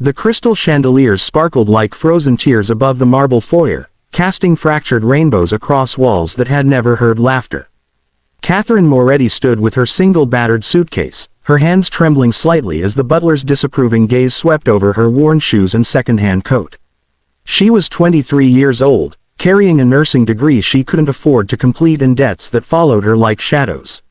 The crystal chandeliers sparkled like frozen tears above the marble foyer, casting fractured rainbows across walls that had never heard laughter. Catherine Moretti stood with her single battered suitcase, her hands trembling slightly as the butler's disapproving gaze swept over her worn shoes and second-hand coat. She was 23 years old, carrying a nursing degree she couldn't afford to complete and debts that followed her like shadows.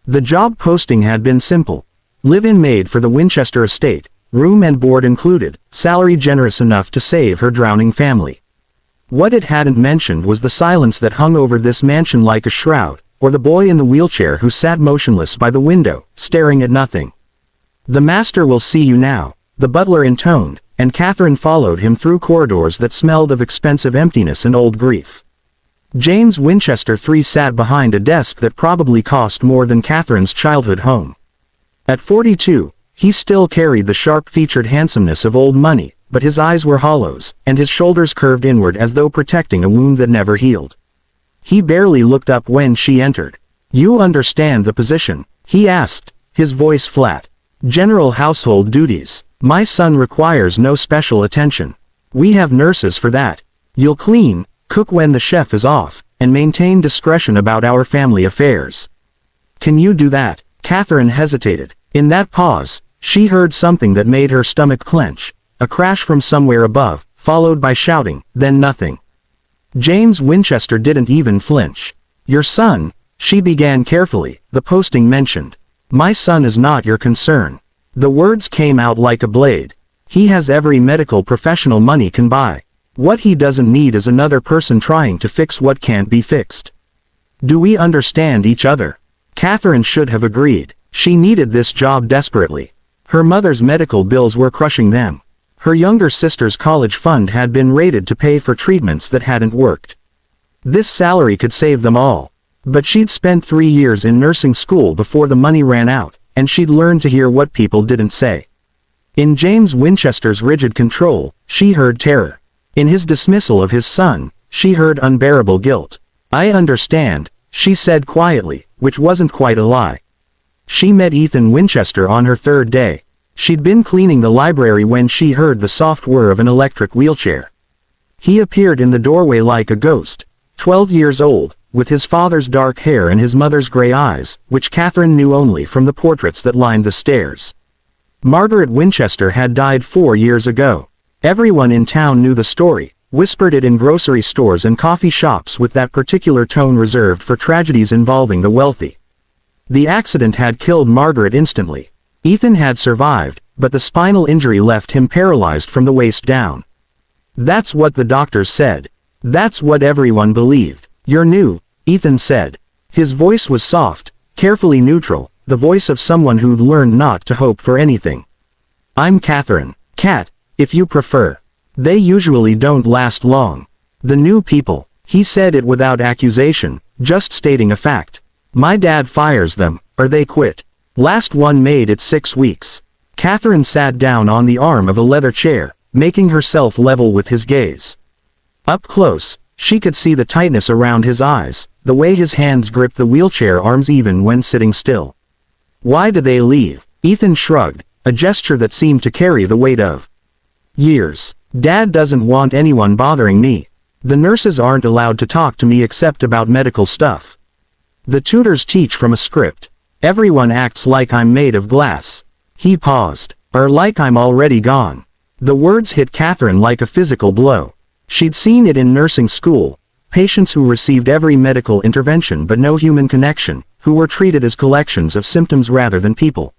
The job posting had been simple. Live-in maid for the Winchester estate, room and board included, salary generous enough to save her drowning family. What it hadn't mentioned was the silence that hung over this mansion like a shroud, or the boy in the wheelchair who sat motionless by the window, staring at nothing. "The master will see you now," the butler intoned, and Catherine followed him through corridors that smelled of expensive emptiness and old grief. James Winchester III sat behind a desk that probably cost more than Catherine's childhood home. At 42, he still carried the sharp-featured handsomeness of old money, but his eyes were hollows, and his shoulders curved inward as though protecting a wound that never healed. He barely looked up when she entered. "You understand the position?" he asked, his voice flat. "General household duties. My son requires no special attention. We have nurses for that. You'll clean, cook when the chef is off, and maintain discretion about our family affairs." "Can you do that?" Catherine hesitated. In that pause, she heard something that made her stomach clench, a crash from somewhere above, followed by shouting, then nothing. James Winchester didn't even flinch. "Your son," she began carefully, the posting mentioned. "My son is not your concern." The words came out like a blade. "He has every medical professional money can buy. What he doesn't need is another person trying to fix what can't be fixed. Do we understand each other?" Catherine should have agreed. She needed this job desperately. Her mother's medical bills were crushing them. Her younger sister's college fund had been raided to pay for treatments that hadn't worked. This salary could save them all. But she'd spent 3 years in nursing school before the money ran out, and she'd learned to hear what people didn't say. In James Winchester's rigid control, she heard terror. In his dismissal of his son, she heard unbearable guilt. "I understand," she said quietly, which wasn't quite a lie. She met Ethan Winchester on her 3rd day. She'd been cleaning the library when she heard the soft whir of an electric wheelchair. He appeared in the doorway like a ghost, 12 years old, with his father's dark hair and his mother's gray eyes, which Catherine knew only from the portraits that lined the stairs. Margaret Winchester had died 4 years ago. Everyone in town knew the story, whispered it in grocery stores and coffee shops with that particular tone reserved for tragedies involving the wealthy. The accident had killed Margaret instantly. Ethan had survived, but the spinal injury left him paralyzed from the waist down. "That's what the doctors said. That's what everyone believed. You're new," Ethan said. His voice was soft, carefully neutral, the voice of someone who'd learned not to hope for anything. "I'm Catherine. Cat, if you prefer. They usually don't last long. The new people." He said it without accusation, just stating a fact. "My dad fires them, or they quit. Last one made it 6 weeks. Catherine sat down on the arm of a leather chair, making herself level with his gaze. Up close, she could see the tightness around his eyes, the way his hands gripped the wheelchair arms even when sitting still. "Why do they leave?" Ethan shrugged, a gesture that seemed to carry the weight of years. "Dad doesn't want anyone bothering me. The nurses aren't allowed to talk to me except about medical stuff. The tutors teach from a script. Everyone acts like I'm made of glass." He paused. "Or like I'm already gone." The words hit Catherine like a physical blow. She'd seen it in nursing school, patients who received every medical intervention but no human connection, who were treated as collections of symptoms rather than people.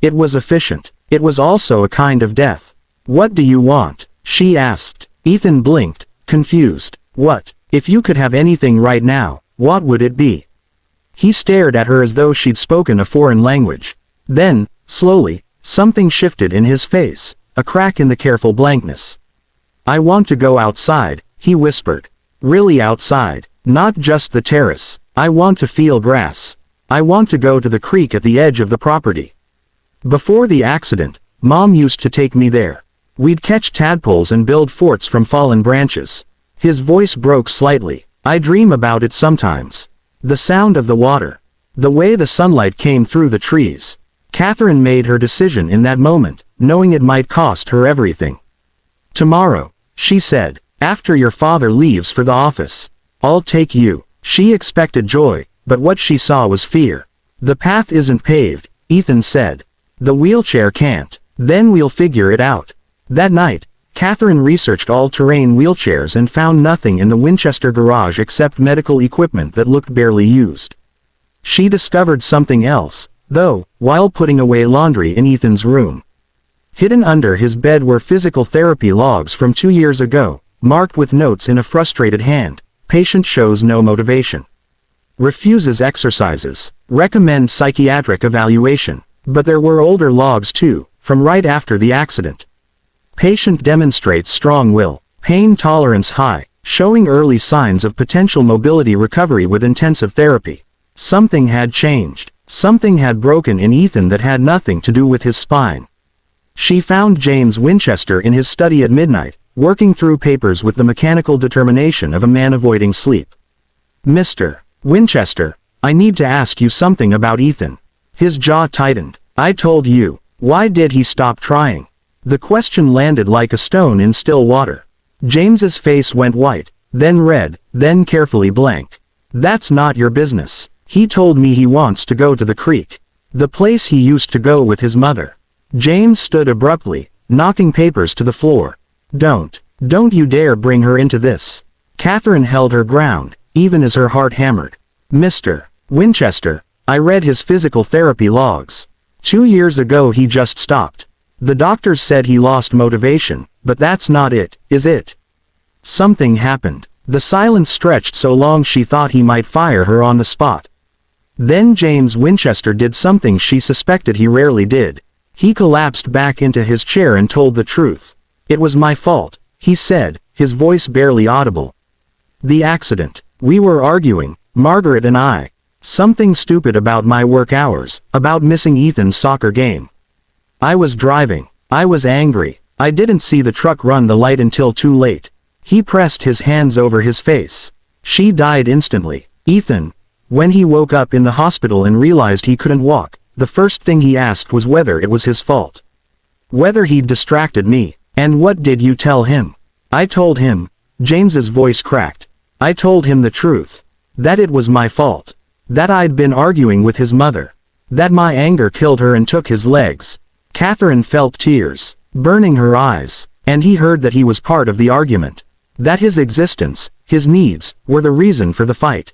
It was efficient. It was also a kind of death. "What do you want?" she asked. Ethan blinked, confused. "What? If you could have anything right now, what would it be?" He stared at her as though she'd spoken a foreign language. Then, slowly, something shifted in his face, a crack in the careful blankness. "I want to go outside," he whispered. "Really outside, not just the terrace. I want to feel grass. I want to go to the creek at the edge of the property. Before the accident, Mom used to take me there. We'd catch tadpoles and build forts from fallen branches." His voice broke slightly. "I dream about it sometimes. The sound of the water. The way the sunlight came through the trees." Catherine made her decision in that moment, knowing it might cost her everything. "Tomorrow," she said, "after your father leaves for the office. I'll take you." She expected joy, but what she saw was fear. "The path isn't paved," Ethan said. "The wheelchair can't. Then we'll figure it out." That night, Catherine researched all-terrain wheelchairs and found nothing in the Winchester garage except medical equipment that looked barely used. She discovered something else, though, while putting away laundry in Ethan's room. Hidden under his bed were physical therapy logs from 2 years ago, marked with notes in a frustrated hand. Patient shows no motivation. Refuses exercises. Recommend psychiatric evaluation. But there were older logs too, from right after the accident. Patient demonstrates strong will. Pain tolerance high, showing early signs of potential mobility recovery with intensive therapy. Something had changed. Something had broken in Ethan that had nothing to do with his spine. She found James Winchester in his study at midnight, working through papers with the mechanical determination of a man avoiding sleep. "Mr. Winchester, I need to ask you something about Ethan." His jaw tightened. "I told you. Why did he stop trying?" The question landed like a stone in still water. James's face went white, then red, then carefully blank. "That's not your business. He told me he wants to go to the creek. The place he used to go with his mother." James stood abruptly, knocking papers to the floor. Don't you dare bring her into this." Catherine held her ground, even as her heart hammered. "Mr. Winchester, I read his physical therapy logs. 2 years ago he just stopped. The doctors said he lost motivation, but that's not it, is it?" Something happened. The silence stretched so long she thought he might fire her on the spot. Then James Winchester did something she suspected he rarely did. He collapsed back into his chair and told the truth. "It was my fault," he said, his voice barely audible. "The accident. We were arguing, Margaret and I. Something stupid about my work hours, about missing Ethan's soccer game. I was driving. I was angry. I didn't see the truck run the light until too late." He pressed his hands over his face. "She died instantly. Ethan, when he woke up in the hospital and realized he couldn't walk, the first thing he asked was whether it was his fault. Whether he'd distracted me. And what did you tell him?" "I told him," James's voice cracked. "I told him the truth. That it was my fault. That I'd been arguing with his mother. That my anger killed her and took his legs." Catherine felt tears burning her eyes, and he heard that he was part of the argument. That his existence, his needs, were the reason for the fight.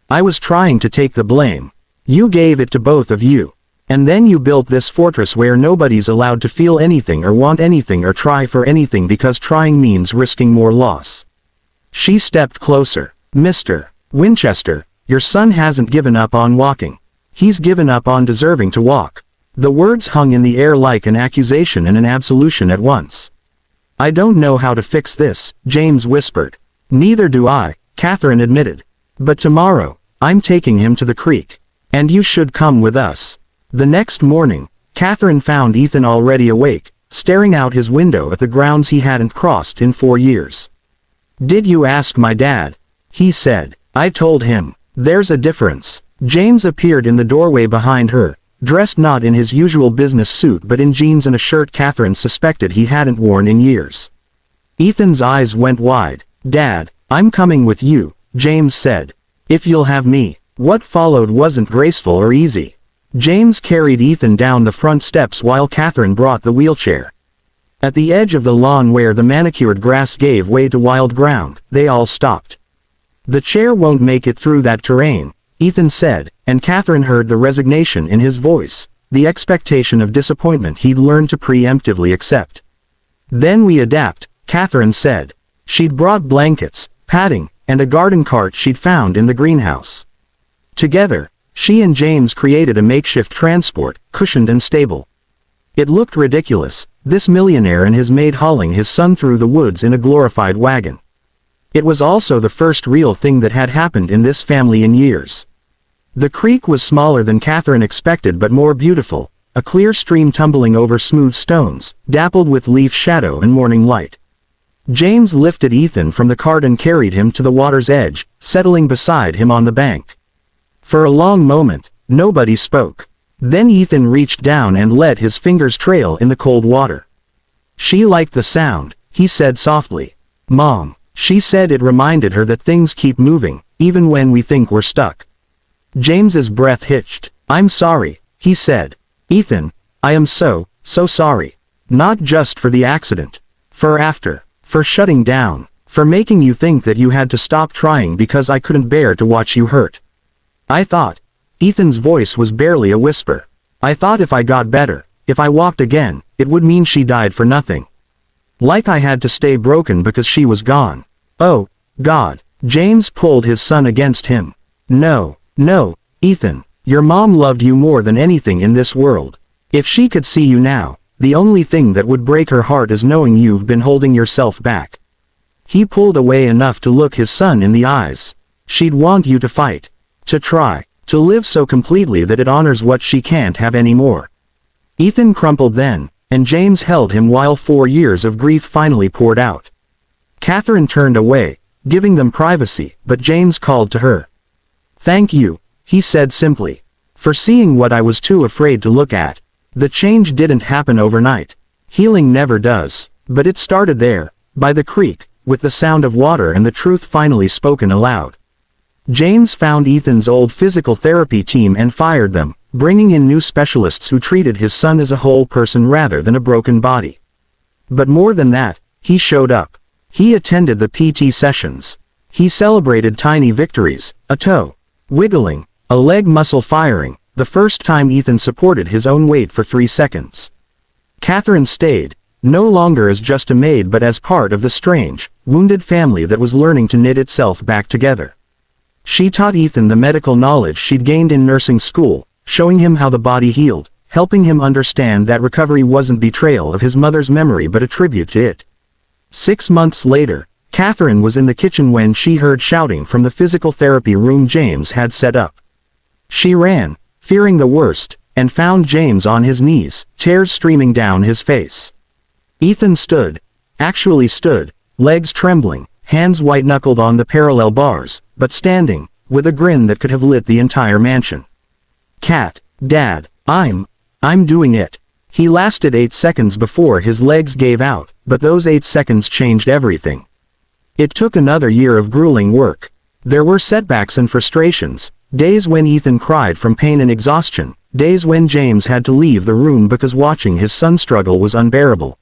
"I was trying to take the blame. You gave it to both of you. And then you built this fortress where nobody's allowed to feel anything or want anything or try for anything because trying means risking more loss." She stepped closer. "Mr. Winchester, your son hasn't given up on walking. He's given up on deserving to walk." The words hung in the air like an accusation and an absolution at once. "I don't know how to fix this," James whispered. "Neither do I," Catherine admitted. "But tomorrow, I'm taking him to the creek. And you should come with us." The next morning, Catherine found Ethan already awake, staring out his window at the grounds he hadn't crossed in 4 years. "Did you ask my dad?" he said. "I told him. There's a difference." James appeared in the doorway behind her, dressed not in his usual business suit but in jeans and a shirt Catherine suspected he hadn't worn in years. Ethan's eyes went wide. "Dad, I'm coming with you," James said. "If you'll have me." What followed wasn't graceful or easy. James carried Ethan down the front steps while Catherine brought the wheelchair. At the edge of the lawn where the manicured grass gave way to wild ground, they all stopped. "The chair won't make it through that terrain," Ethan said, and Catherine heard the resignation in his voice, the expectation of disappointment he'd learned to preemptively accept. "Then we adapt," Catherine said. She'd brought blankets, padding, and a garden cart she'd found in the greenhouse. Together, she and James created a makeshift transport, cushioned and stable. It looked ridiculous, this millionaire and his maid hauling his son through the woods in a glorified wagon. It was also the first real thing that had happened in this family in years. The creek was smaller than Catherine expected but more beautiful, a clear stream tumbling over smooth stones, dappled with leaf shadow and morning light. James lifted Ethan from the cart and carried him to the water's edge, settling beside him on the bank. For a long moment, nobody spoke. Then Ethan reached down and let his fingers trail in the cold water. She liked the sound, he said softly. Mom, she said it reminded her that things keep moving, even when we think we're stuck. James's breath hitched. I'm sorry, he said. Ethan, I am so sorry. Not just for the accident. For shutting down. For making you think that you had to stop trying because I couldn't bear to watch you hurt. I thought. Ethan's voice was barely a whisper. I thought if I got better, if I walked again, it would mean she died for nothing. Like I had to stay broken because she was gone. Oh, God. James pulled his son against him. No, Ethan. Your mom loved you more than anything in this world. If she could see you now, the only thing that would break her heart is knowing you've been holding yourself back. He pulled away enough to look his son in the eyes. She'd want you to fight. To try. To live so completely that it honors what she can't have anymore. Ethan crumpled then, and James held him while 4 years of grief finally poured out. Catherine turned away, giving them privacy, but James called to her. Thank you, he said simply. For seeing what I was too afraid to look at. The change didn't happen overnight. Healing never does, but it started there, by the creek, with the sound of water and the truth finally spoken aloud. James found Ethan's old physical therapy team and fired them, bringing in new specialists who treated his son as a whole person rather than a broken body. But more than that, he showed up. He attended the PT sessions. He celebrated tiny victories, a toe wiggling, a leg muscle firing, the first time Ethan supported his own weight for 3 seconds. Catherine stayed, no longer as just a maid but as part of the strange, wounded family that was learning to knit itself back together. She taught Ethan the medical knowledge she'd gained in nursing school, showing him how the body healed, helping him understand that recovery wasn't betrayal of his mother's memory but a tribute to it. 6 months later, Catherine was in the kitchen when she heard shouting from the physical therapy room James had set up. She ran, fearing the worst, and found James on his knees, tears streaming down his face. Ethan actually stood, legs trembling, hands white-knuckled on the parallel bars, but standing, with a grin that could have lit the entire mansion. Dad, I'm doing it. He lasted 8 seconds before his legs gave out, but those 8 seconds changed everything. It took another year of grueling work. There were setbacks and frustrations, days when Ethan cried from pain and exhaustion, days when James had to leave the room because watching his son struggle was unbearable.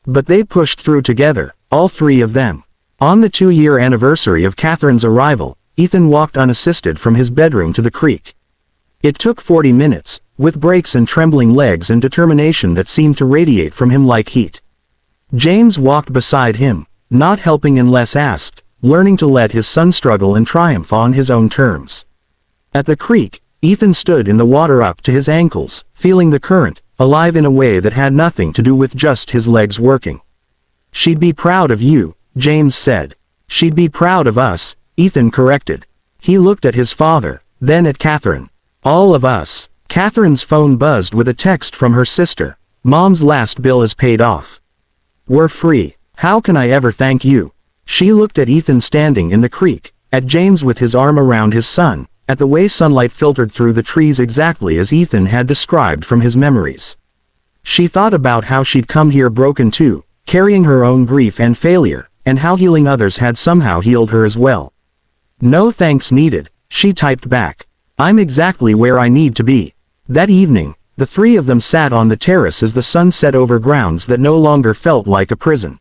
But they pushed through together, all 3 of them. On the 2-year anniversary of Catherine's arrival, Ethan walked unassisted from his bedroom to the creek. It took 40 minutes, with breaks and trembling legs and determination that seemed to radiate from him like heat. James walked beside him, not helping unless asked, learning to let his son struggle and triumph on his own terms. At the creek, Ethan stood in the water up to his ankles, feeling the current, alive in a way that had nothing to do with just his legs working. She'd be proud of you, James said. She'd be proud of us, Ethan corrected. He looked at his father, then at Catherine. All of us. Catherine's phone buzzed with a text from her sister. Mom's last bill is paid off. We're free. How can I ever thank you? She looked at Ethan standing in the creek, at James with his arm around his son, at the way sunlight filtered through the trees exactly as Ethan had described from his memories. She thought about how she'd come here broken too, carrying her own grief and failure, and how healing others had somehow healed her as well. No thanks needed, she typed back. I'm exactly where I need to be. That evening, the 3 of them sat on the terrace as the sun set over grounds that no longer felt like a prison.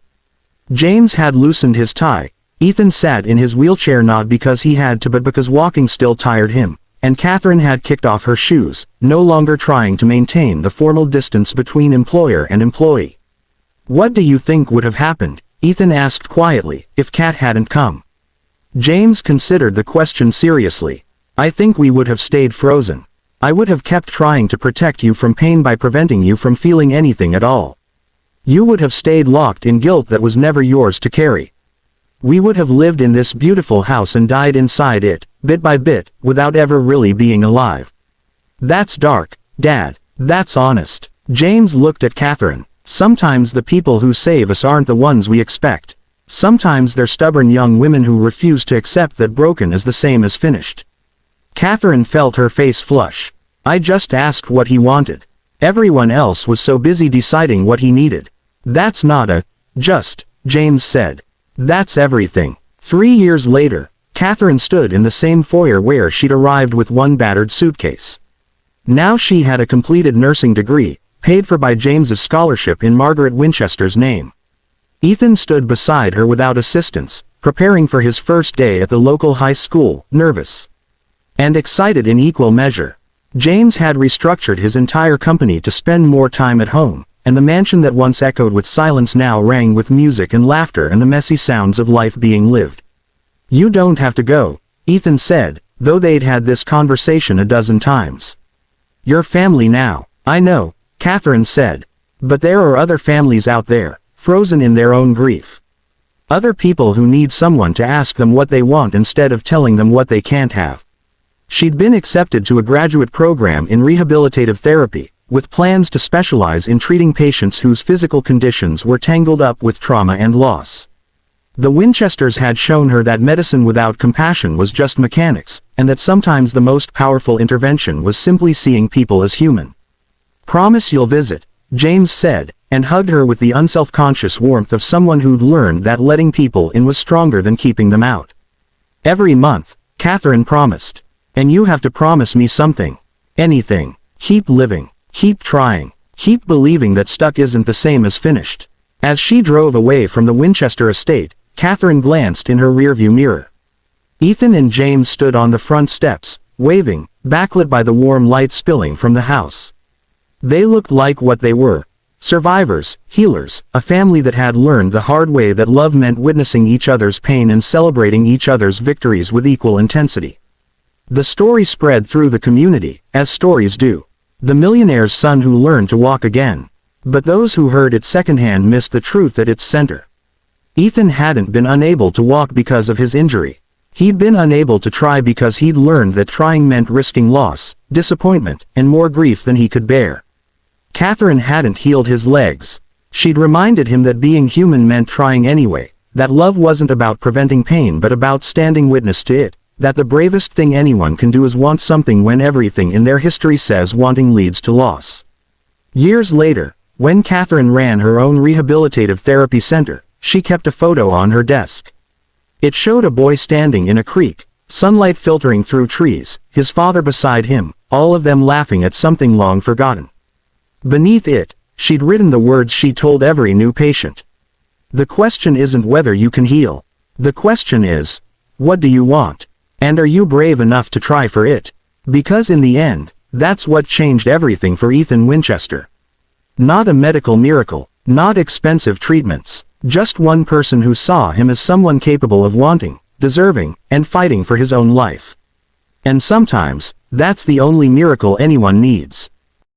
James had loosened his tie. Ethan sat in his wheelchair not because he had to but because walking still tired him, and Catherine had kicked off her shoes, no longer trying to maintain the formal distance between employer and employee. What do you think would have happened, Ethan asked quietly, if Kat hadn't come? James considered the question seriously. I think we would have stayed frozen. I would have kept trying to protect you from pain by preventing you from feeling anything at all. You would have stayed locked in guilt that was never yours to carry. We would have lived in this beautiful house and died inside it, bit by bit, without ever really being alive. That's dark, Dad. That's honest. James looked at Catherine. Sometimes the people who save us aren't the ones we expect. Sometimes they're stubborn young women who refuse to accept that broken is the same as finished. Catherine felt her face flush. I just asked what he wanted. Everyone else was so busy deciding what he needed. That's not a just, James said. That's everything. 3 years later, Catherine stood in the same foyer where she'd arrived with one battered suitcase. Now she had a completed nursing degree, paid for by James's scholarship in Margaret Winchester's name. Ethan stood beside her without assistance, preparing for his first day at the local high school, nervous and excited in equal measure. James had restructured his entire company to spend more time at home, and the mansion that once echoed with silence now rang with music and laughter and the messy sounds of life being lived. You don't have to go, Ethan said, though they'd had this conversation a dozen times. You're family now. I know, Catherine said. But there are other families out there, frozen in their own grief. Other people who need someone to ask them what they want instead of telling them what they can't have. She'd been accepted to a graduate program in rehabilitative therapy, with plans to specialize in treating patients whose physical conditions were tangled up with trauma and loss. The Winchesters had shown her that medicine without compassion was just mechanics, and that sometimes the most powerful intervention was simply seeing people as human. Promise you'll visit, James said, and hugged her with the unself-conscious warmth of someone who'd learned that letting people in was stronger than keeping them out. Every month, Catherine promised. And you have to promise me something. Anything. Keep living. Keep trying. Keep believing that stuck isn't the same as finished. As she drove away from the Winchester estate, Catherine glanced in her rearview mirror. Ethan and James stood on the front steps, waving, backlit by the warm light spilling from the house. They looked like what they were. Survivors, healers, a family that had learned the hard way that love meant witnessing each other's pain and celebrating each other's victories with equal intensity. The story spread through the community, as stories do. The millionaire's son who learned to walk again. But those who heard it secondhand missed the truth at its center. Ethan hadn't been unable to walk because of his injury. He'd been unable to try because he'd learned that trying meant risking loss, disappointment, and more grief than he could bear. Catherine hadn't healed his legs. She'd reminded him that being human meant trying anyway, that love wasn't about preventing pain but about standing witness to it. That the bravest thing anyone can do is want something when everything in their history says wanting leads to loss. Years later, when Catherine ran her own rehabilitative therapy center, she kept a photo on her desk. It showed a boy standing in a creek, sunlight filtering through trees, his father beside him, all of them laughing at something long forgotten. Beneath it, she'd written the words she told every new patient. The question isn't whether you can heal. The question is, what do you want? And are you brave enough to try for it? Because in the end, that's what changed everything for Ethan Winchester. Not a medical miracle, not expensive treatments, just one person who saw him as someone capable of wanting, deserving, and fighting for his own life. And sometimes, that's the only miracle anyone needs.